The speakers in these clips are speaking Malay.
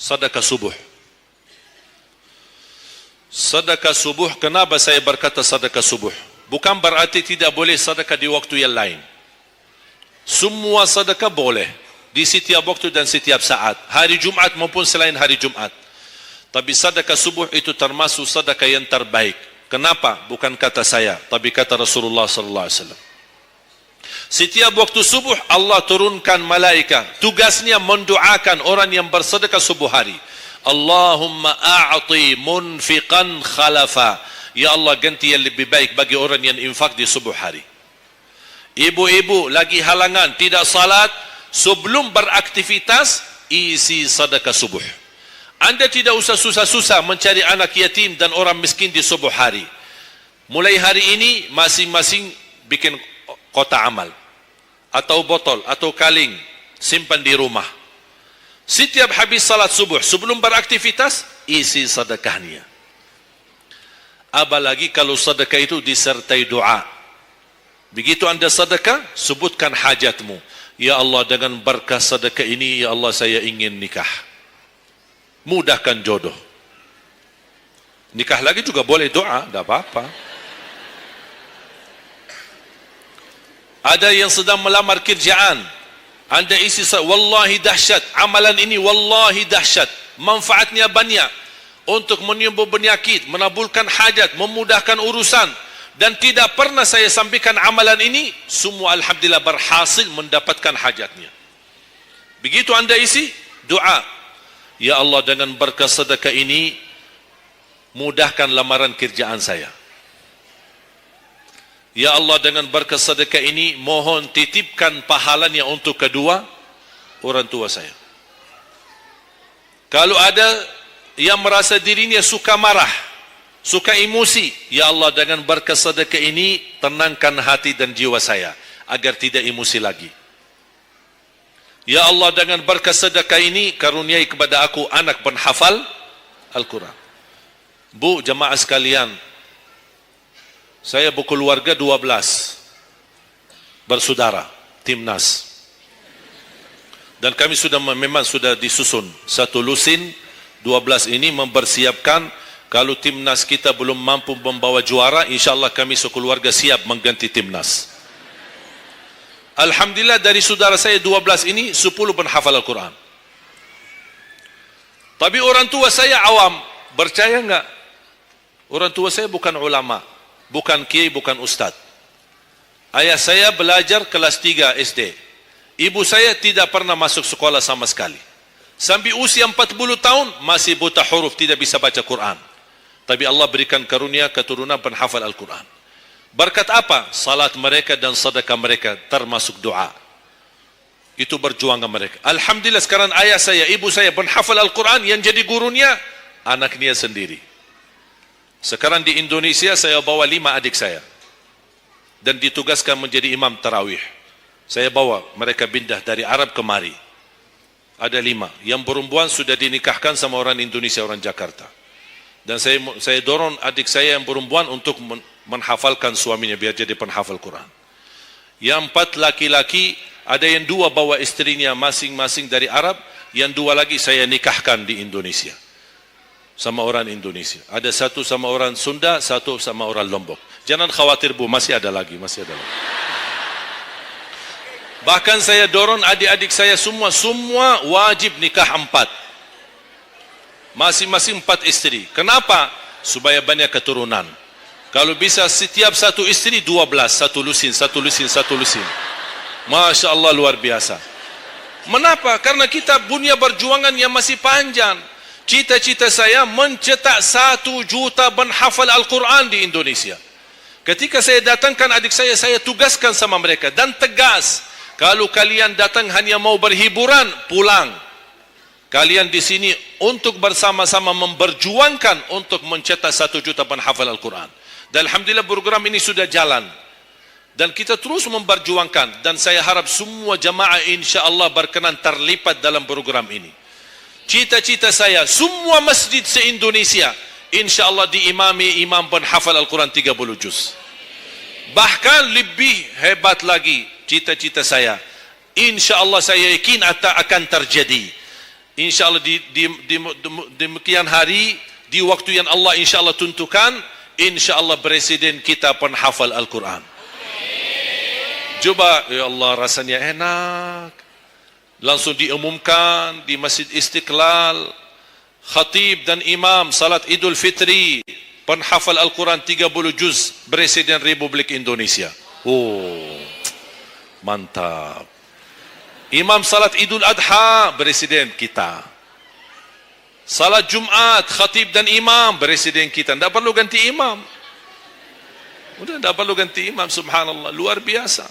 sedekah subuh. Sedekah subuh, kenapa saya berkata sedekah subuh? Bukan berarti tidak boleh sedekah di waktu yang lain. Semua sedekah boleh di setiap waktu dan setiap saat, hari Jumat maupun selain hari Jumat. Tapi sedekah subuh itu termasuk sedekah yang terbaik. Kenapa? Bukan kata saya, tapi kata Rasulullah sallallahu alaihi wasallam. Setiap waktu subuh Allah turunkan malaikat, tugasnya mendoakan orang yang bersedekah subuh hari. Allahumma a'ti munfiqan khalafa. Ya Allah, ganti yang lebih baik bagi orang yang infak di subuh hari. Ibu-ibu lagi halangan tidak salat, sebelum beraktivitas isi sedekah subuh. Anda tidak usah susah-susah mencari anak yatim dan orang miskin di subuh hari. Mulai hari ini masing-masing bikin kotak amal atau botol atau kaleng, simpan di rumah. Setiap habis salat subuh sebelum beraktivitas isi sedekahnya. Apalagi kalau sedekah itu disertai doa. Begitu anda sedekah, sebutkan hajatmu. Ya Allah, dengan berkah sedekah ini, ya Allah, saya ingin nikah. Mudahkan jodoh. Nikah lagi juga boleh doa, tidak apa-apa. Ada yang sedang melamar kerjaan, anda isi, wallahi dahsyat, amalan ini wallahi dahsyat, manfaatnya banyak untuk menyembuh penyakit, menabulkan hajat, memudahkan urusan, dan tidak pernah saya sampaikan amalan ini, semua alhamdulillah berhasil mendapatkan hajatnya. Begitu anda isi, doa, ya Allah, dengan berkah sedekah ini mudahkan lamaran kerjaan saya. Ya Allah, dengan berkah sedekah ini mohon titipkan pahalanya untuk kedua orang tua saya. Kalau ada yang merasa dirinya suka marah, suka emosi, ya Allah, dengan berkah sedekah ini tenangkan hati dan jiwa saya agar tidak emosi lagi. Ya Allah, dengan berkah sedekah ini karuniai kepada aku anak penghafal Al-Quran. Bu, jemaah sekalian, saya berkeluarga 12 bersaudara, timnas. Dan kami memang sudah disusun satu lusin. 12 ini mempersiapkan kalau timnas kita belum mampu membawa juara, insyaAllah kami sekeluarga siap mengganti timnas. Alhamdulillah, dari saudara saya 12 ini 10 penghafal Al-Quran. Tapi orang tua saya awam. Percaya enggak? Orang tua saya bukan ulama, bukan kiai, bukan ustaz. Ayah saya belajar kelas 3 SD. Ibu saya tidak pernah masuk sekolah sama sekali. Sampai usia 40 tahun masih buta huruf, tidak bisa baca Quran. Tapi Allah berikan karunia keturunan penghafal Al-Quran. Berkat apa? Salat mereka dan sedekah mereka, termasuk doa. Itu berjuangan mereka. Alhamdulillah, sekarang ayah saya, ibu saya penghafal Al-Quran, yang jadi gurunya anaknya sendiri. Sekarang di Indonesia saya bawa 5 adik saya dan ditugaskan menjadi imam tarawih. Saya bawa mereka pindah dari Arab kemari. Ada 5. Yang perempuan sudah dinikahkan sama orang Indonesia, orang Jakarta. Dan saya dorong adik saya yang perempuan untuk menghafalkan suaminya biar jadi penghafal Quran. Yang 4 laki-laki, ada yang 2 bawa istrinya masing-masing dari Arab, yang 2 lagi saya nikahkan di Indonesia sama orang Indonesia. Ada 1 sama orang Sunda, 1 sama orang Lombok. Jangan khawatir Bu, masih ada lagi. Bahkan saya dorong adik-adik saya semua wajib nikah 4. Masing-masing 4 istri. Kenapa? Supaya banyak keturunan. Kalau bisa setiap satu istri 12, satu lusin. Masya Allah, luar biasa. Mengapa? Karena kita punya perjuangan yang masih panjang. Cita-cita saya mencetak 1 juta penghafal Al-Quran di Indonesia. Ketika saya datangkan adik saya tugaskan sama mereka dan tegas. Kalau kalian datang hanya mau berhiburan, pulang. Kalian di sini untuk bersama-sama memperjuangkan untuk mencetak 1 juta penghafal Al-Quran. Dan alhamdulillah program ini sudah jalan. Dan kita terus memperjuangkan. Dan saya harap semua jamaah insyaAllah berkenan terlibat dalam program ini. Cita-cita saya, semua masjid se-Indonesia insyaAllah diimami imam penghafal Al-Quran 30 juz. Bahkan lebih hebat lagi cita-cita saya, insyaAllah saya yakin akan terjadi. InsyaAllah di demikian hari, di waktu yang Allah insyaAllah tentukan, insyaAllah presiden kita penghafal Al-Quran. Coba, ya Allah, rasanya enak. Langsung diumumkan di Masjid Istiqlal, khatib dan imam salat Idul Fitri, penghafal Al-Quran 30 juz, Presiden Republik Indonesia. Oh, mantap. Imam salat Idul Adha, Presiden kita. Salat Jumat, khatib dan imam, Presiden kita. Tidak perlu ganti imam. Udah, tidak perlu ganti imam, subhanallah. Luar biasa.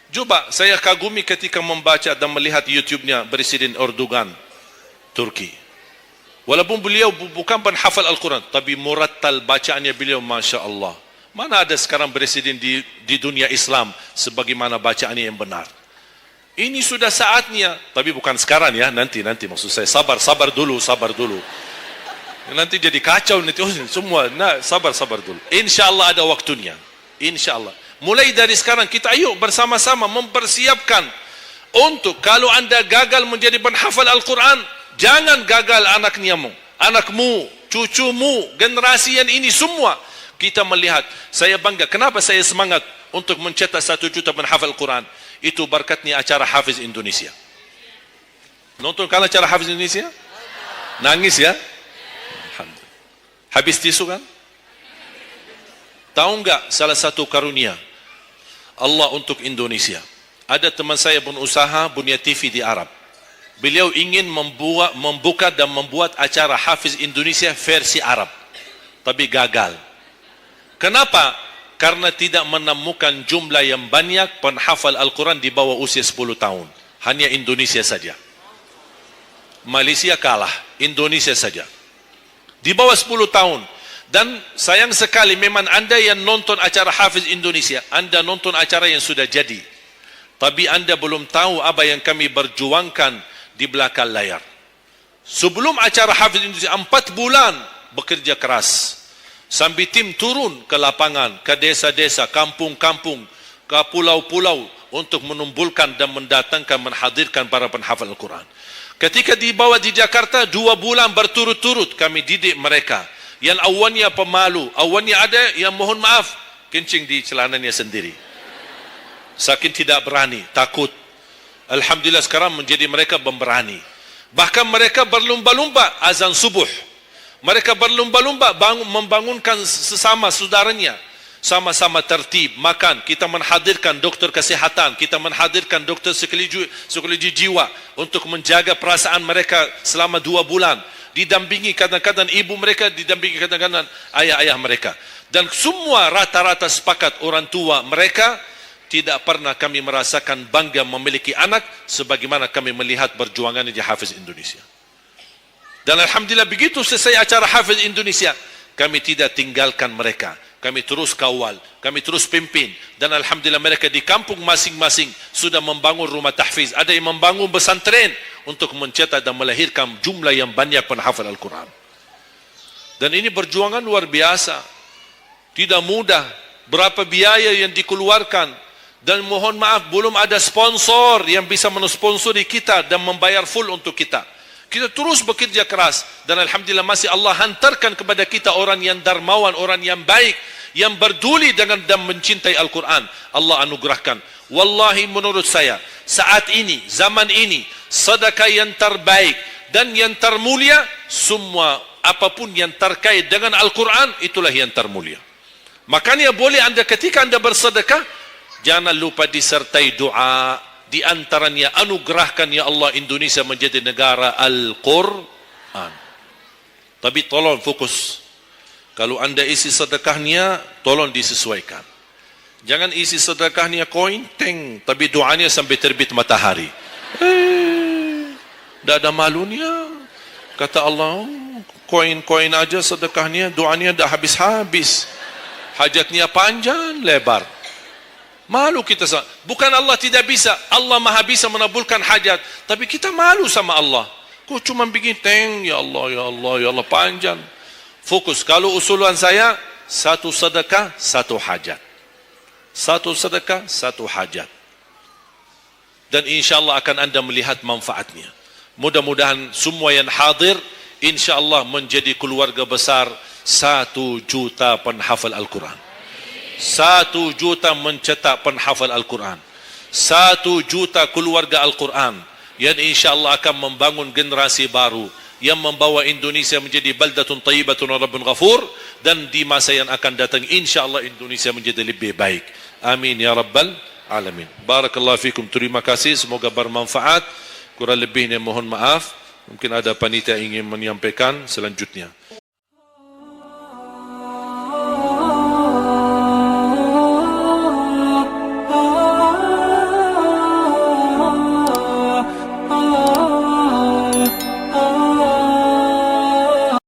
Coba, saya kagumi ketika membaca dan melihat YouTube-nya Presiden Erdogan, Turki. Walaupun beliau bukan penghafal Al-Quran, tapi murattal bacaannya beliau, Masya Allah. Mana ada sekarang presiden di dunia Islam sebagaimana bacaannya yang benar. Ini sudah saatnya, tapi bukan sekarang ya, nanti maksud saya, sabar dulu. Nanti jadi kacau nanti, semua, sabar dulu. InsyaAllah ada waktunya, InsyaAllah. Mulai dari sekarang kita ayo bersama-sama mempersiapkan untuk kalau anda gagal menjadi penghafal Al-Quran, jangan gagal anakmu, cucumu, generasi yang ini semua. Kita melihat, saya bangga. Kenapa saya semangat untuk mencetak 1 juta penghafal Al-Quran? Itu berkatnya acara Hafiz Indonesia. Nonton kan acara Hafiz Indonesia? Nangis ya? Alhamdulillah. Habis tisu kan? Tahu enggak salah satu karunia Allah untuk Indonesia? Ada teman saya berusaha punya TV di Arab. Beliau ingin membuka dan membuat acara Hafiz Indonesia versi Arab, tapi gagal. Kenapa? Karena tidak menemukan jumlah yang banyak penghafal Al-Quran di bawah usia 10 tahun. Hanya Indonesia saja. Malaysia kalah, Indonesia saja. Di bawah 10 tahun. Dan sayang sekali memang anda yang nonton acara Hafiz Indonesia, anda nonton acara yang sudah jadi. Tapi anda belum tahu apa yang kami berjuangkan di belakang layar. Sebelum acara Hafiz Indonesia, 4 bulan bekerja keras. Sambil tim turun ke lapangan, ke desa-desa, kampung-kampung, ke pulau-pulau untuk menumbulkan dan mendatangkan, menghadirkan para penghafal Al-Quran. Ketika dibawa di Jakarta, 2 bulan berturut-turut kami didik mereka. Yang awalnya pemalu, awalnya ada yang mohon maaf, kencing di celananya sendiri. Saking tidak berani, takut. Alhamdulillah sekarang menjadi mereka pemberani. Bahkan mereka berlumba-lumba azan subuh. Mereka berlumba-lumba membangunkan sesama saudaranya. Sama-sama tertib, makan. Kita menghadirkan doktor kesehatan, kita menghadirkan doktor psikologi jiwa untuk menjaga perasaan mereka selama 2 bulan. Didampingi kadang-kadang ibu mereka, didampingi kadang-kadang ayah-ayah mereka. Dan semua rata-rata sepakat orang tua mereka, tidak pernah kami merasakan bangga memiliki anak sebagaimana kami melihat perjuangan di Hafiz Indonesia. Dan Alhamdulillah begitu selesai acara Hafiz Indonesia, kami tidak tinggalkan mereka. Kami terus kawal, kami terus pimpin. Dan Alhamdulillah mereka di kampung masing-masing sudah membangun rumah tahfiz. Ada yang membangun pesantren untuk mencetak dan melahirkan jumlah yang banyak penghafal Al-Quran. Dan ini perjuangan luar biasa. Tidak mudah. Berapa biaya yang dikeluarkan. Dan mohon maaf, belum ada sponsor yang bisa mensponsori kita dan membayar full untuk kita. Kita terus bekerja keras. Dan Alhamdulillah masih Allah hantarkan kepada kita orang yang dermawan, orang yang baik, yang berduli dengan dan mencintai Al-Quran. Allah anugerahkan. Wallahi menurut saya, saat ini, zaman ini, sedekah yang terbaik dan yang termulia, semua apapun yang terkait dengan Al-Quran, itulah yang termulia. Makanya boleh anda ketika anda bersedekah, jangan lupa disertai doa. Di antaranya anugerahkan ya Allah Indonesia menjadi negara Al-Quran. Tapi tolong fokus. Kalau anda isi sedekahnya, tolong disesuaikan. Jangan isi sedekahnya koin, teng, tapi doanya sampai terbit matahari. Tidak ada malunya. Kata Allah, koin-koin aja sedekahnya, doanya dah habis-habis. Hajatnya panjang, lebar. Malu kita sama. Bukan Allah tidak bisa. Allah maha bisa menabulkan hajat. Tapi kita malu sama Allah. Kok cuma bikin teng, ya Allah, ya Allah, ya Allah, panjang. Fokus. Kalau usulan saya, 1 sedekah, 1 hajat. 1 sedekah, 1 hajat. Dan insya Allah akan anda melihat manfaatnya. Mudah-mudahan semua yang hadir insya-Allah menjadi keluarga besar 1 juta penghafal Al-Quran. 1 juta mencetak penghafal Al-Quran. 1 juta keluarga Al-Quran yang insya-Allah akan membangun generasi baru yang membawa Indonesia menjadi baldatun tayyibatun wa rabbun ghafur, dan di masa yang akan datang insya-Allah Indonesia menjadi lebih baik. Amin ya rabbal alamin. Barakallahu fikum. Terima kasih, semoga bermanfaat. Kurang lebihnya mohon maaf. Mungkin ada panitia ingin menyampaikan selanjutnya.